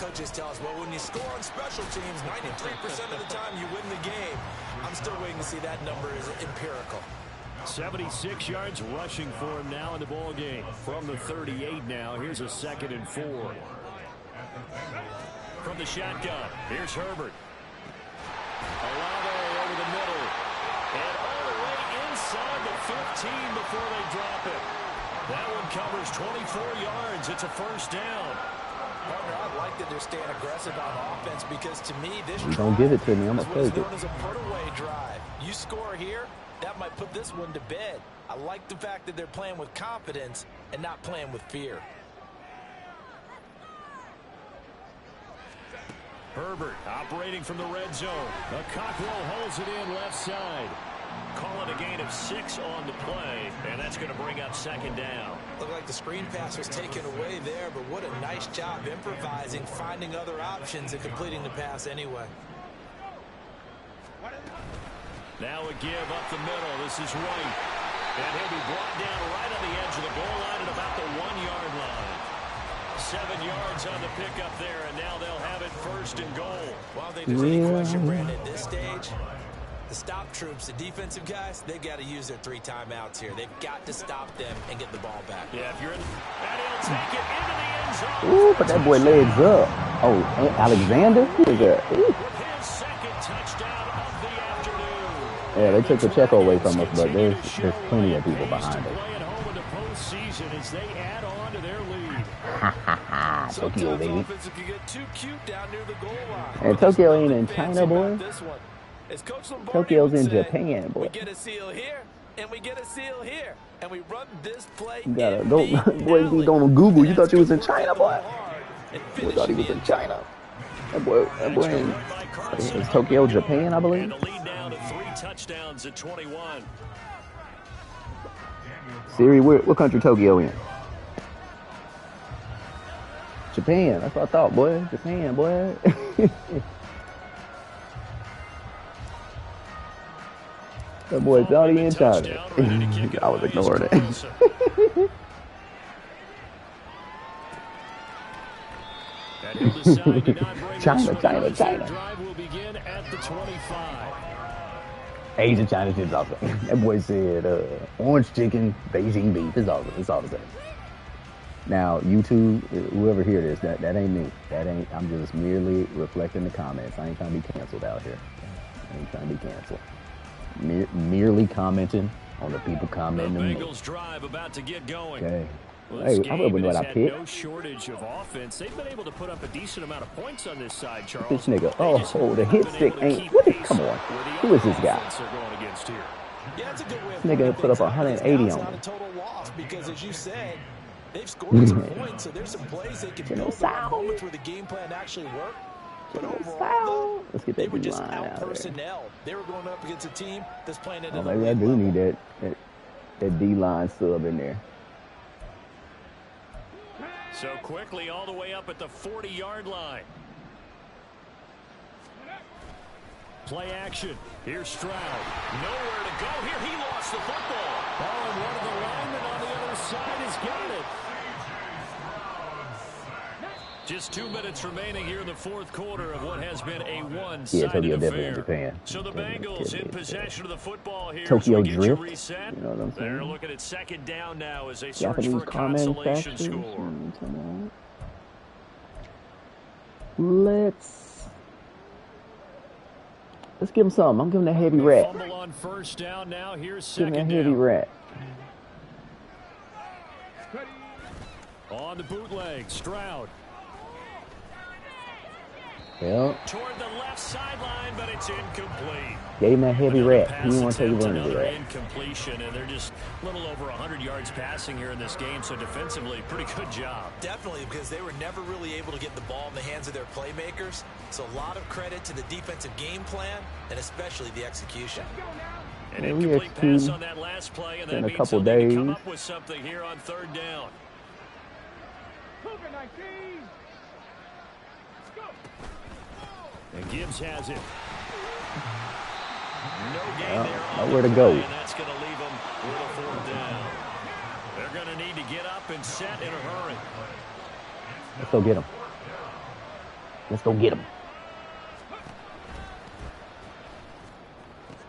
coaches tell us, well, when you score on special teams, 93% of the time you win the game. I'm still waiting to see that number is empirical. 76 yards rushing for him now in the ball game. From the 38 now, here's a 2nd and 4. From the shotgun, here's Herbert. Olave over the middle. And all the way inside the 15 before they drop it. That one covers 24 yards. It's a 1st down. Partner, I like that they're staying aggressive on offense because to me, this You don't give it to me, I'm is gonna what is take it. known as a put-away drive. You score here, that might put this one to bed. I like the fact that they're playing with confidence and not playing with fear. Herbert operating from the red zone. Cockrell holds it in left side. Call it a gain of 6 on the play, and that's going to bring up second down. Looked like the screen pass was taken away there, but what a nice job improvising, finding other options, and completing the pass anyway. Now a give up the middle. This is White. And he'll be brought down right on the edge of the goal line at about the 1-yard line. 7 yards on the pickup there, and now they'll have it first and goal. Well, if there's any question, Brandon, at this stage, the stop troops, the defensive guys, they've got to use their 3 timeouts here. They've got to stop them and get the ball back. Yeah, if you're in, and he'll take it into the end zone. Ooh, but that boy legs up. Oh, Alexander? Who is that? Ooh. His second touchdown of the afternoon. Yeah, they took the check away from us, but there's plenty of people behind us. Play at home in the postseason as they add on to their lead. Tokyo, baby. Offense can get too cute down near the goal line. And Tokyo ain't in China, boy. Tokyo's in say, Japan, boy. We get a seal here, and we get a seal here, and we run this play. You gotta go, boy. You going on Google? You thought you was in China, boy. You thought he was in China. That boy is Tokyo, Japan, I believe. And the lead down to 3 touchdowns at 21. Siri, what country Tokyo in? Japan. That's what I thought, boy. Japan, boy. That boy thought he in China. I was ignoring it. China. Drive will begin at the 25. Asian China shit's awesome. That boy said orange chicken, Beijing beef. It's awesome. It's all the same. Now, YouTube, whoever hear this, that ain't me. I'm just merely reflecting the comments. I ain't trying to be canceled out here. I ain't trying to be canceled. Merely commenting on the people commenting. The Bengals drive about to get going. Okay. Well, Hey, I wouldn't know what I picked. No shortage of offense. They've been able to put up a decent amount of points on this side, Charles. This nigga, the hit stick ain't. What? Come on. Who is this guy? Yeah, it's a good way This nigga put up 180 on me. Total loss because, as you said, they've scored some points, so there's some plays they can build on moments where the game plan actually worked. But overall, let's get they that were D just line out out there. personnel. They were going up against a team that's playing at Oh, an maybe I elite do level. need that D line sub in there. So quickly all the way up at the 40-yard line. Play action. Here's Stroud. Nowhere to go here. He lost the football. Oh, and one of the linemen on the other side has got it. Just 2 minutes remaining here in the fourth quarter of what has been a one-sided Tokyo definitely affair. in Japan. So the Bengals in possession of the football here. Tokyo as we get you drift. reset. You know what I'm saying? They're looking at second down now as they search Japanese for a car consolation manufacturers. score. Let's give him something. I'm giving that heavy rat. Fumble on first down now. Here's Give him second that heavy down. rat. On the bootleg, Stroud. Well, Toward the left sideline, but it's incomplete. gave him that heavy rat. He Pass didn't want to take attempt, advantage of another that. incompletion, and they're just a little over 100 yards passing here in this game, so defensively, pretty good job. Definitely, because they were never really able to get the ball in the hands of their playmakers. So a lot of credit to the defensive game plan and especially the execution. An Yeah, we incomplete executed pass on that last play, and that in a means couple they'll need to come days. up with something here on third down. Cougar 19. And Gibbs has it. No gain Well, there on nowhere the to go. play, and that's going to leave them with a fourth down. They're going to need to get up and set in a hurry. Let's go get him. Let's go get him.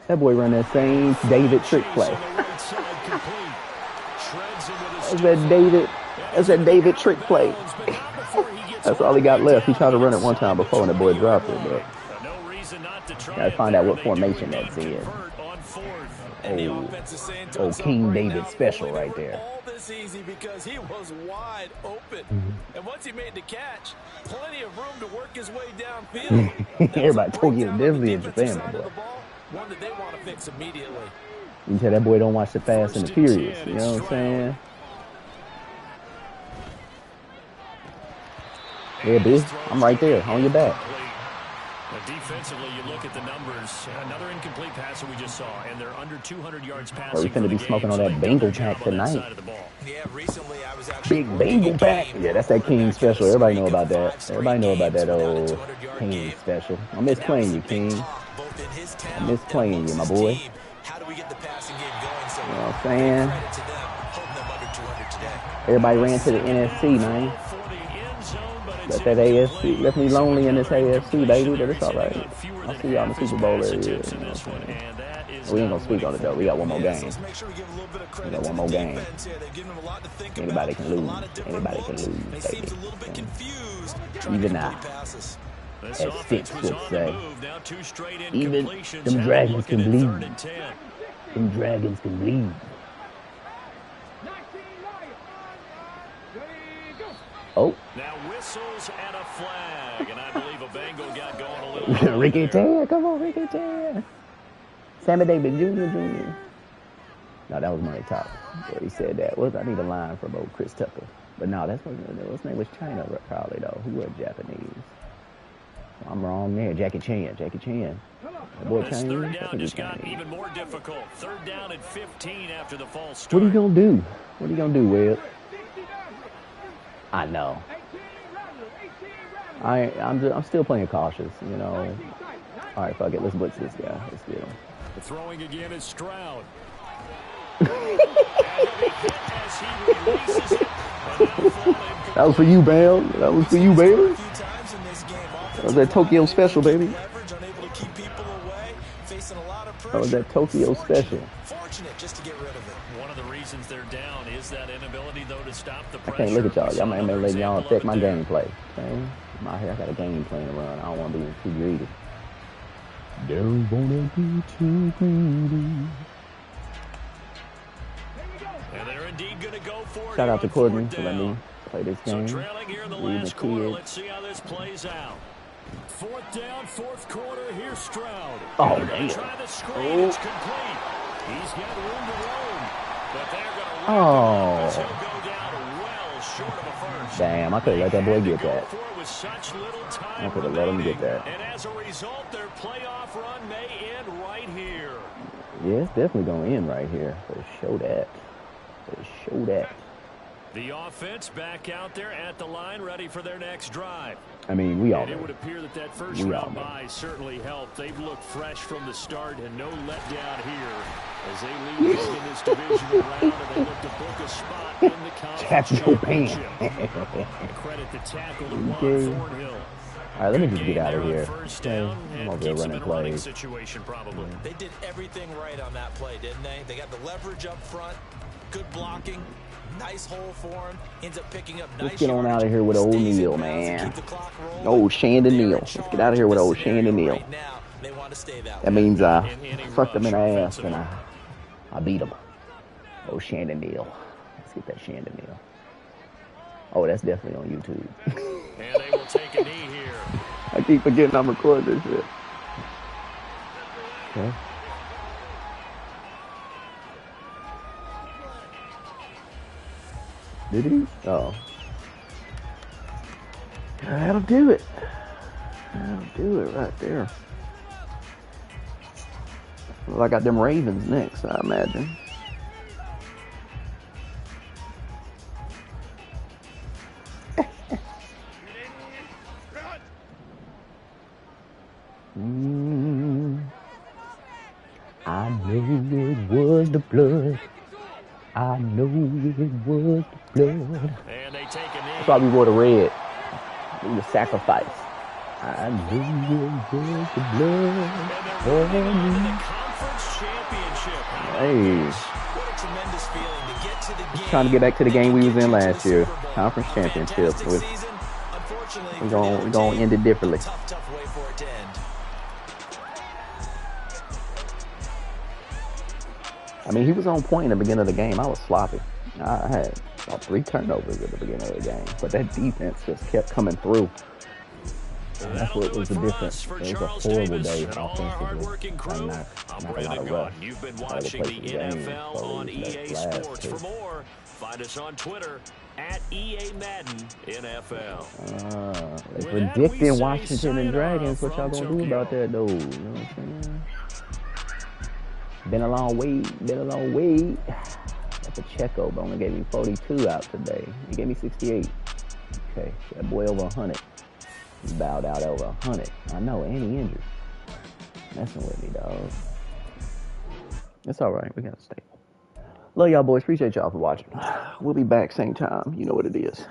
That boy run that same David trick play. On the right side, complete. Shreds him with his That's that David trick play. That's all he got left. He tried to run it one time before and the boy dropped it, but No reason not to try gotta it find out there. what They do formation indeed that's in. convert on fourth. And the Oh, offense is saying to oh, himself King right David now, special "Boy, they right were there." all this easy because he was wide open. And once he made the catch, plenty of room to work his way downfield. Everybody That's a Tokyo breakdown on the definitely in defensive Japan, side of boy. the ball, one that they want to fix immediately. You tell that boy don't watch the Fast and the First and 10, Furious. You know what I'm it's saying? Yeah, bitch. I'm right there on your back. The defensively, you look at the numbers. Another incomplete passer we just saw, and they're under 200 yards passing. We're going to be smoking on that Bengal pack tonight. Yeah, recently I was actually Big Bengal pack. Yeah, that's that King special. Everybody know about that. Everybody know about that old King special. I miss playing you, King. I miss playing you, my boy. How do we get the passing game going? So you know what I'm saying? credit to them, holding them under 200 today. Everybody ran to the NFC, man. But that AFC left me lonely in this AFC, baby. But it's all right. I'll see y'all in the Super Bowl every year. You know what I'm saying? We ain't gonna speak on it though. We got one more game. We got one more game. Anybody can lose. Anybody can lose, baby. Even I, as Six would say, even them dragons can bleed. Them dragons can bleed. Oh. Now whistles and a flag, and I believe a Bengal got going a little. Ricky Tan, come on, Ricky Tan. Sammy Davis Jr. No, that was Murray Top. Yeah, he said that. I need a line from old Chris Tucker. But no, that's what his name was China probably though. He was Japanese. So I'm wrong there. Jackie Chan. That boy This Chinese. third down just got even more difficult. Third down at 15 after the false start. What are you gonna do? What are you gonna do, Webb? I know. I'm still playing cautious, you know. All right, fuck it. Let's blitz this guy. Let's get him. Throwing again is Stroud. That was for you, Bale. That was for you, baby. That was that Tokyo special, baby. That was that Tokyo special. Fortunate just to get rid of it. One of the reasons they're down is that inability, though, to stop the I pressure. can't look at y'all. Y'all might be letting y'all affect my gameplay. Okay? I'm out here. I got a game plan to run. I don't want to be too greedy. Don't wanna be too greedy. And they're indeed going to go for it. Shout out to on Courtney fourth for letting me down. play this So game. trailing here in the Reading last the quarter. kids. Let's see how this plays out. Fourth down, fourth quarter. Here's Stroud. Oh, They're going damn. to try the screen. It's complete. He's got room to roam. But they're going to Oh. he'll go down well short of a first. Damn, I could have let that boy get that. With such little time I could have let him get that. And as a result, their playoff run may end right here. Yeah, it's definitely going to end right here. For show that. The offense back out there at the line, ready for their next drive. I mean, we all And it know. would appear that first We all round know. bye certainly helped. They've looked fresh from the start and no letdown here as they lead in this divisional round and they look to book a spot in the conference championship. Credit the tackle to Juan Thornhill. All right, let me just get out of here. First Okay, down I'm and over here keeps them running in a running plays. situation probably. They did everything right on that play, didn't they? They got the leverage up front, good blocking, nice hole for him, ends up picking up nice Let's get on yardage, out of here with old stays in Neal, bounds to man. keep the clock rolling. Old Shandon They're Neal. in Let's get charge out of here with this old scenario Shandon Neal. right now. They want to stay that That way. means I any fucked him in the rush ass and offensively. I beat him. Oh, Shandon Neal. Let's get that Shandon Neal. Oh, that's definitely on YouTube. And they will take a knee here. I keep forgetting I'm recording this shit. Okay. Did he? Oh. That'll do it. That'll do it right there. Well, I got them Ravens next, I imagine. I know it was the blood. I know it was the blood. And they take a knee. That's why we wore the red. It was a sacrifice. I knew it was the blood. And they're moving on to the conference championship. Hey, What a tremendous feeling to get to the game. trying to get back to the game we was in Get to last the year. Super Bowl. Conference championship. Fantastic We're season. Unfortunately, for the gonna other team, end it differently. Tough way for it to end. I mean, he was on point in the beginning of the game. I was sloppy. I had about 3 turnovers at the beginning of the game, but that defense just kept coming through. And that's what was the difference. It was a horrible day offensively. I'm not a lot of rush. You've been Other watching the places of the game, NFL so on it was EA last Sports. For more, Find us on Twitter at EA Madden NFL. They With that, predicting we say Washington and sayonara Dragons. What y'all from gonna do about Tokyo. that, though? You know what I'm saying? Been a long wait. Been a long wait. That Pacheco only gave me 42 out today. He gave me 68. Okay, that boy over 100. He bowed out over 100. I know, and he injured. Messing with me, dog. It's all right. We got to stay. Love y'all, boys. Appreciate y'all for watching. We'll be back same time. You know what it is.